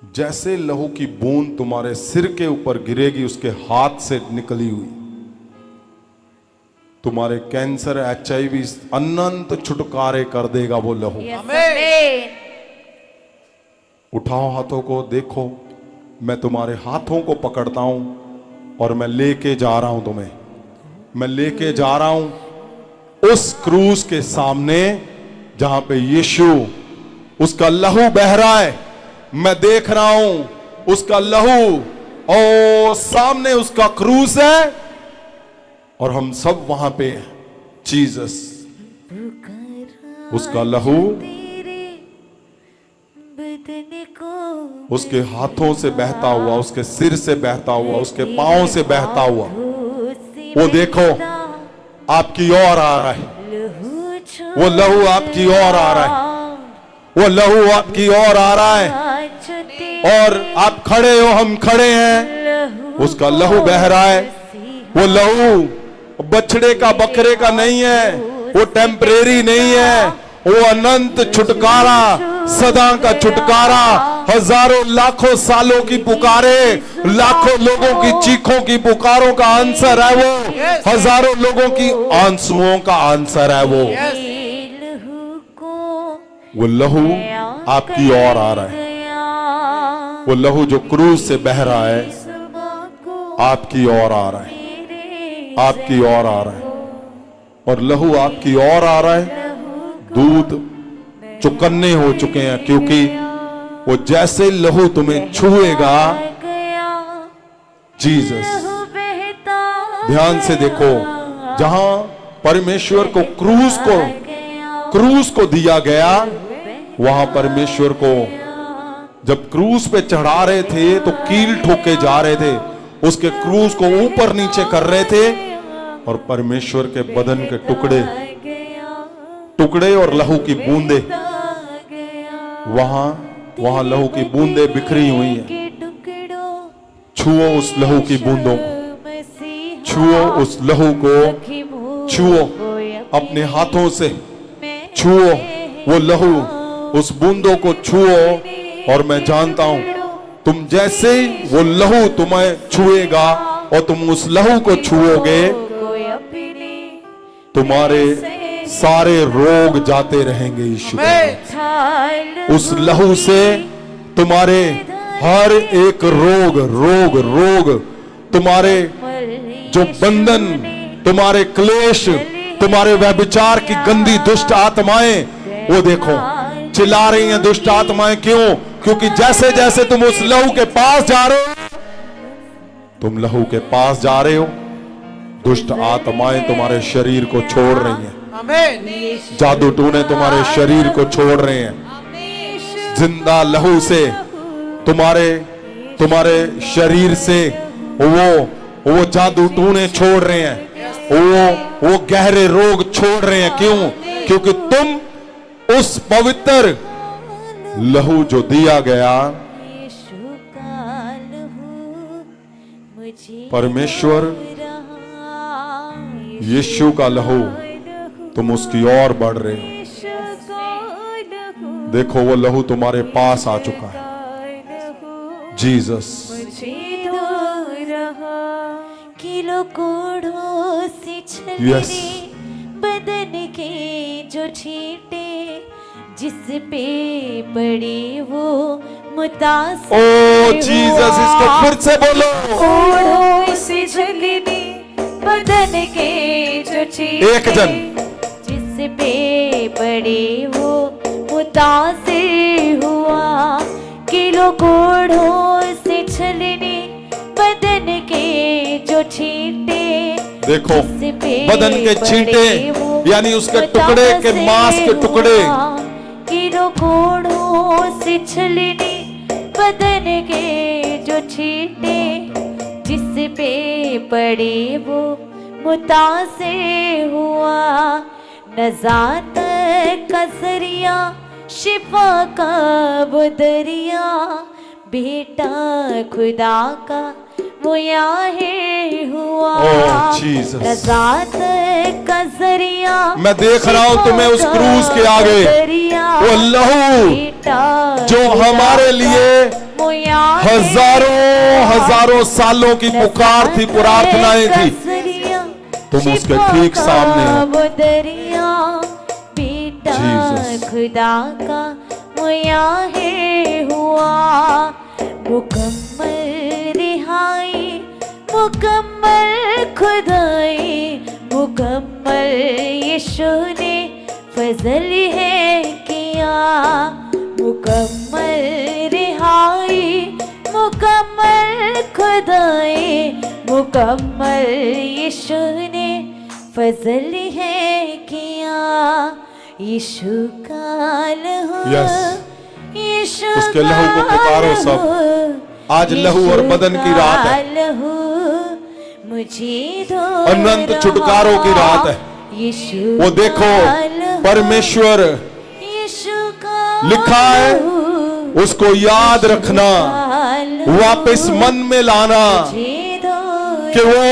A: जैसे लहू की बूंद तुम्हारे सिर के ऊपर गिरेगी, उसके हाथ से निकली हुई, तुम्हारे कैंसर, HIV अनंत छुटकारे कर देगा वो लहू।
C: Yes. Amen.
A: उठाओ हाथों को, देखो मैं तुम्हारे हाथों को पकड़ता हूं और मैं लेके जा रहा हूं तुम्हें, मैं लेके जा रहा हूं उस क्रूस के सामने जहां पे यीशु, उसका लहू बह रहा है। मैं देख रहा हूं उसका लहू और सामने उसका क्रूस है और हम सब वहां पे हैं। जीसस, उसका लहू उसके हाथों से बहता हुआ, उसके सिर से बहता हुआ, उसके पांव से बहता हुआ, वो देखो आपकी ओर आ रहा है। वो लहू आपकी ओर आ रहा है, वो लहू आपकी ओर आ रहा है और आप खड़े हो, हम खड़े हैं, उसका लहू बह रहा है। वो लहू बछड़े का, बकरे का नहीं है, वो टेम्परेरी नहीं है, वो अनंत छुटकारा, सदा का छुटकारा, हजारों लाखों सालों की पुकारे, लाखों लोगों की चीखों की पुकारों का आंसर है वो, हजारों लोगों की आंसुओं का आंसर है वो। वो लहू आपकी ओर आ रहा है, वो लहू जो क्रूस से बह रहा है आपकी ओर आ रहा है, आपकी ओर आ रहा है। और लहू आपकी ओर आ रहा है, दूध चुकन्ने हो चुके हैं, क्योंकि वो जैसे लहू तुम्हें छुएगा। जीसस, ध्यान से देखो, जहां परमेश्वर को क्रूस को दिया गया, वहां परमेश्वर को जब क्रूस पे चढ़ा रहे थे तो कील ठोके जा रहे थे, उसके क्रूस को ऊपर नीचे कर रहे थे और परमेश्वर के बदन के टुकड़े और लहू की बूंदे, वहां लहू की बूंदे बिखरी हुई हैं। छुओ उस लहू की बूंदों को, छुओ उस लहू को, छुओ अपने हाथों से, छुओ वो लहू, उस बूंदों को छुओ। और मैं जानता हूं तुम जैसे ही वो लहू तुम्हें छुएगा और तुम उस लहू को छुओगे, तुम्हारे सारे रोग जाते रहेंगे यीशु के। उस लहू से तुम्हारे हर एक रोग तुम्हारे जो बंधन, तुम्हारे क्लेश, तुम्हारे व्यभिचार की गंदी दुष्ट आत्माएं, वो देखो चिल्ला रही हैं दुष्ट आत्माएं। क्यों? क्योंकि जैसे जैसे तुम उस लहू के पास जा रहे हो, तुम लहू के पास जा रहे हो, दुष्ट आत्माएं तुम्हारे शरीर को छोड़ रही हैं।
B: आमीन।
A: जादू टूने तुम्हारे शरीर को छोड़ रहे हैं। जिंदा लहू से तुम्हारे शरीर से वो जादू टूने छोड़ रहे हैं। वो गहरे रोग छोड़ रहे हैं। क्यों? क्योंकि तुम उस पवित्र लहू जो दिया गया, परमेश्वर यीशु का लहू, तुम उसकी ओर बढ़ रहे हो। देखो वो लहू तुम्हारे पास आ चुका है। जीसस।
C: किलो कोड़ों से
A: Yes.
C: बदन के जो छींटे जिस पे पड़े वो मुतासिर
A: ओ जीसस, इसको फिर से बोलो।
C: कोड़ों से झलनी बदन के जो छींटे
A: एक जन।
C: जिस पे पड़े वो मुतासिर हुआ। किलो कोड़ों से छलनी बदन के जो छींटे,
A: देखो बदन के छींटे यानी उसके टुकड़े के मांस के टुकड़े।
C: किलो कोड़ों से छलनी बदन के जो छींटे जिस पे पड़े वो मुतासिर हुआ। नजात का जरिया शिफा का वो दरिया, बेटा खुदा का वो याहे हुआ। नजात का जरिया
A: मैं देख रहा हूं तुम्हें उस क्रूज के आगे, वो लहू जो हमारे लिए हजारों सालों की पुकार थी, प्रार्थनाएं थी, तुम उसके ठीक सामने हो।
C: बेटा खुदा का वो याहे हुआ। मुकम्मल रिहाई, मुकम्मल खुदाई, मुकम्मल यीशु ने फजल है किया। मुकम्मल रिहाई, मुकम्मल खुदाई, मुकम्मल यीशु ने फजल है किया। यीशु का लहू, यीशु
A: उसके लहू को पुकारो सब। आज लहू और बदन की रात है,
C: मुझे दो
A: अनंत छुटकारों की रात है। वो देखो परमेश्वर लिखा है, उसको याद रखना, वापस मन में लाना कि वो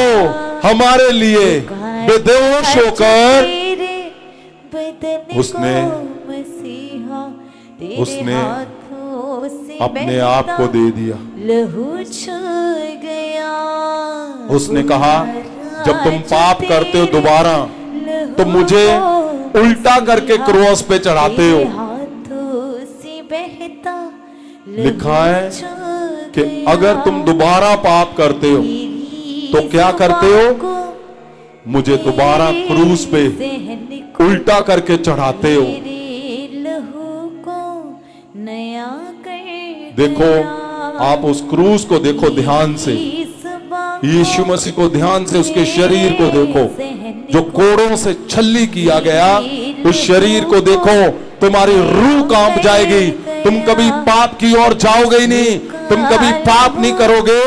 A: हमारे लिए बेदोष होकर उसने अपने आप को दे दिया।
C: लहू छू गया।
A: उसने कहा जब तुम पाप करते हो दोबारा तो मुझे उल्टा करके क्रॉस पे चढ़ाते हो। लिखा है कि अगर तुम दोबारा पाप करते हो तो क्या करते हो, मुझे दोबारा क्रूस पे उल्टा करके चढ़ाते हो। देखो आप उस क्रूस को देखो ध्यान से, यीशु मसीह को ध्यान से, उसके शरीर को देखो जो कोड़ों से छल्ली किया गया। उस शरीर को देखो, तुम्हारी रूह कांप जाएगी। तुम कभी पाप की ओर जाओगे ही नहीं, तुम कभी पाप नहीं करोगे।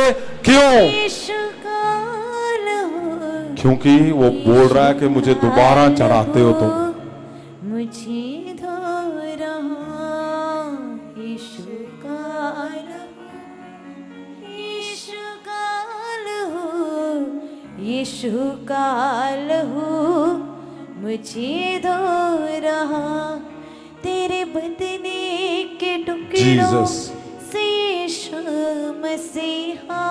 A: क्यों? क्योंकि वो बोल रहा है कि मुझे दोबारा चढ़ाते हो तुम।
C: मुझे धो रहा यीशु का लहू, यीशु का लहू मुझे धो रहा। तेरे बदने के टुकड़ों से यीशु मसीहा,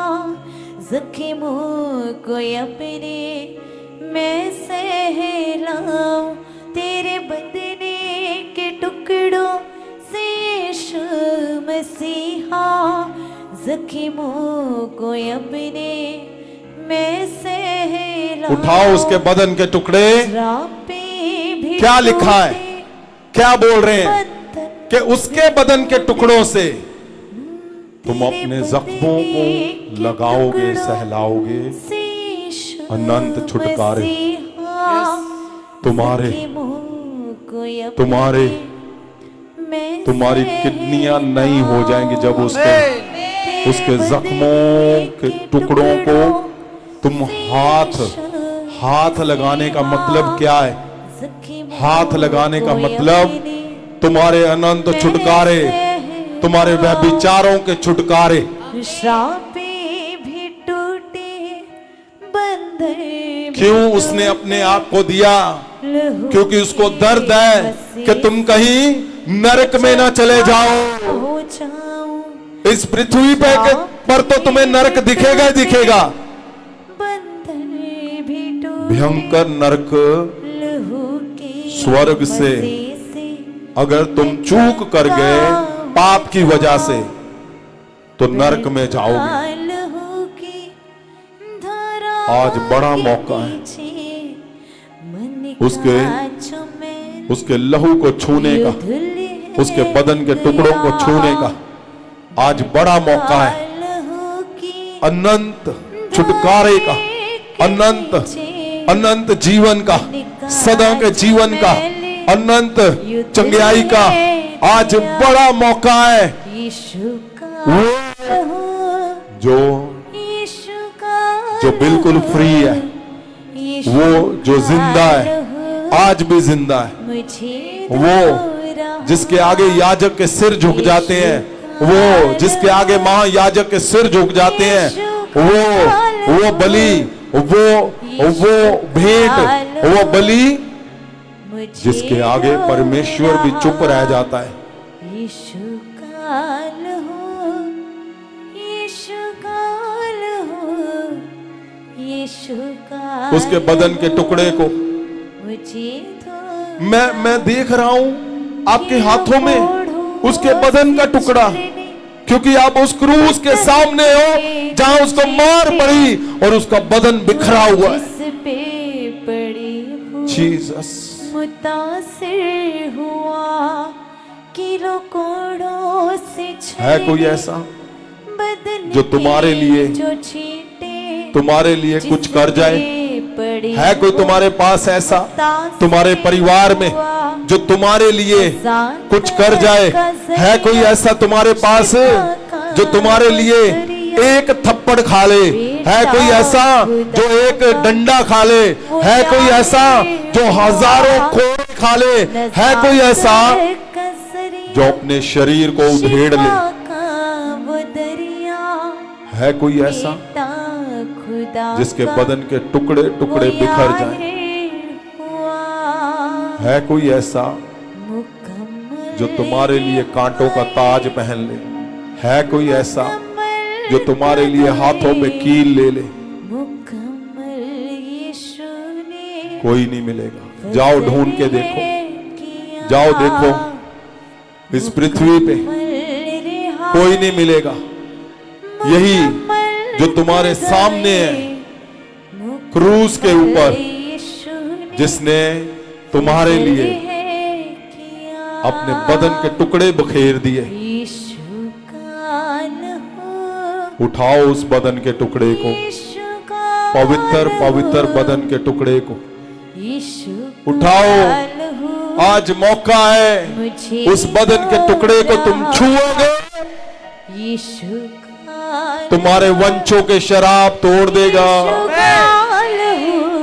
C: ज़ख्मों को अपने मैं सहलाऊं। तेरे बदने के टुकड़ों से यीशु मसीहा, ज़ख्मों को अपने मैं सहलाऊं।
A: उठाओ उसके बदन के टुकड़े।
C: रापे भी
A: क्या लिखा है, क्या बोल रहे हैं कि उसके बदन के टुकड़ों से तुम अपने जख्मों को लगाओगे, सहलाओगे। अनंत छुटकारे तुम्हारे तुम्हारे तुम्हारी किडनियां नई हो जाएंगी जब उसके जख्मों के टुकड़ों को तुम हाथ लगाने का मतलब क्या है? हाथ लगाने का मतलब तुम्हारे अनंत छुटकारे, तुम्हारे व्यभिचारों के छुटकारे।
C: श्रापे भी टूटे, बंधन
A: क्यों उसने अपने आप को दिया? क्योंकि उसको दर्द है कि तुम कहीं नरक में ना चले जाओ।
C: हो जाऊं
A: इस पृथ्वी पर तो तुम्हें नरक दिखेगा ही दिखेगा।
C: बंधन भी टूटे,
A: भयंकर नरक
C: लहू के
A: स्वर्ग से अगर तुम चूक कर गए पाप की वजह से तो नरक में जाओगे।
C: लहू की धारा
A: आज बड़ा मौका है उसके लहू को छूने का, उसके बदन के टुकड़ों को छूने का आज बड़ा मौका है। अनंत छुटकारे का, अनंत जीवन का, सदा के जीवन का, अनंत चंगाई का आज बड़ा मौका है।
C: यीशु का
A: वो जो बिल्कुल फ्री है, वो जो जिंदा है, आज भी जिंदा है, वो जिसके आगे याजक के सिर झुक जाते हैं, वो जिसके आगे महायाजक के सिर झुक जाते हैं, वो बलि, वो भेंट, वो बलि जिसके आगे परमेश्वर भी चुप रह जाता है।
C: यीशु काल हो, यीशु काल हो, यीशु काल
A: उसके बदन के टुकड़े को
C: मुझे तो
A: मैं देख रहा हूं आपके हाथों में उसके बदन का टुकड़ा, क्योंकि आप उस क्रूस के सामने हो जहां उसको मार पड़ी और उसका बदन बिखरा हुआ है।
C: जिस पे पड़ी
A: जीसस
C: मुतासिर हुआ, किलो कोड़ों से
A: है कोई ऐसा
C: बदन
A: जो तुम्हारे लिए
C: जो छींटे
A: तुम्हारे लिए कुछ कर जाए?
C: पड़ी
A: है कोई तुम्हारे पास ऐसा तुम्हारे परिवार में जो तुम्हारे लिए कुछ कर जाए? है कोई ऐसा तुम्हारे पास जो तुम्हारे लिए एक थप्पड़ खा ले? है कोई ऐसा जो एक डंडा खा ले? है कोई ऐसा जो हजारों कोड़े खा ले? है कोई ऐसा जो अपने शरीर को उधेड़ ले? है कोई ऐसा जिसके बदन के टुकड़े टुकड़े बिखर जाएं? है कोई ऐसा जो तुम्हारे लिए कांटों का ताज पहन ले? है कोई ऐसा जो तुम्हारे लिए हाथों में कील ले ले? कोई नहीं मिलेगा। जाओ ढूंढ के देखो, जाओ देखो, इस पृथ्वी पे कोई नहीं मिलेगा। यही जो तुम्हारे सामने है क्रूस के ऊपर, जिसने तुम्हारे लिए अपने बदन के टुकड़े बखेर दिए। उठाओ उस बदन के टुकड़े को, पवित्र पवित्र बदन के टुकड़े को उठाओ। आज मौका है, उस बदन के टुकड़े को तुम छुओगे, तुम्हारे वंशों के शराब तोड़ देगा,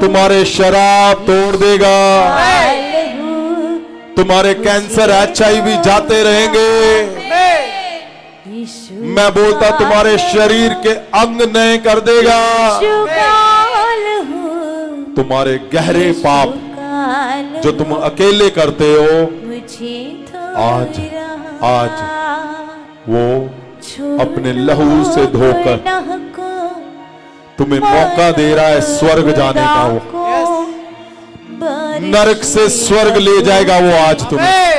A: तुम्हारे शराब तोड़ देगा, तुम्हारे कैंसर HIV जाते रहेंगे। मैं बोलता तुम्हारे शरीर के अंग नए कर देगा। तुम्हारे गहरे पाप जो तुम अकेले करते हो, आज वो अपने लहू से धोकर तुम्हें मौका दे रहा है स्वर्ग जाने का। वो नरक से स्वर्ग ले जाएगा वो आज तुम्हें।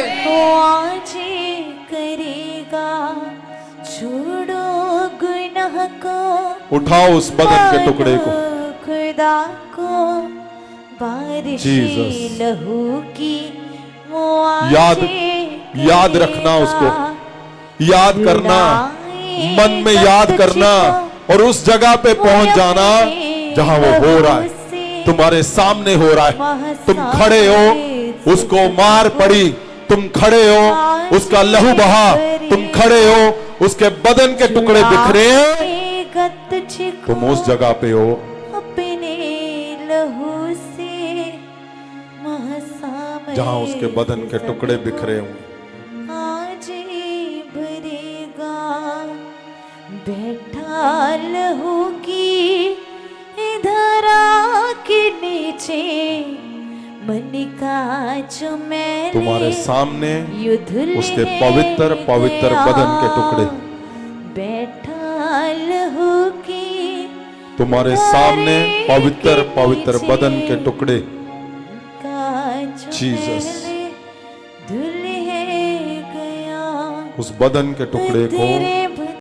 A: उठाओ उस बदन के टुकड़े को,
C: खुदा को बारिश
A: Jesus.
C: लहू की वो
A: याद रखना उसको, याद करना, मन में याद करना और उस जगह पे पहुंच जाना जहां वो हो रहा है, तुम्हारे सामने हो रहा है। तुम खड़े हो, उसको मार पड़ी, तुम खड़े हो, उसका लहू बहा, तुम खड़े हो, उसके बदन के टुकड़े बिखरे हैं, तुम उस जगह पे हो
C: अपने लहू से
A: जहां उसके बदन के टुकड़े बिखरे हुए।
C: आज भरेगा बैठा लहू की धरा के नीचे मन का जो मैंने
A: तुम्हारे सामने
C: युद्ध
A: उसके पवित्र पवित्र बदन के टुकड़े,
C: बैठा लहू की
A: तुम्हारे सामने पवित्र पवित्र बदन के टुकड़े। Jesus.
C: धुल है गया
A: उस बदन के टुकड़े को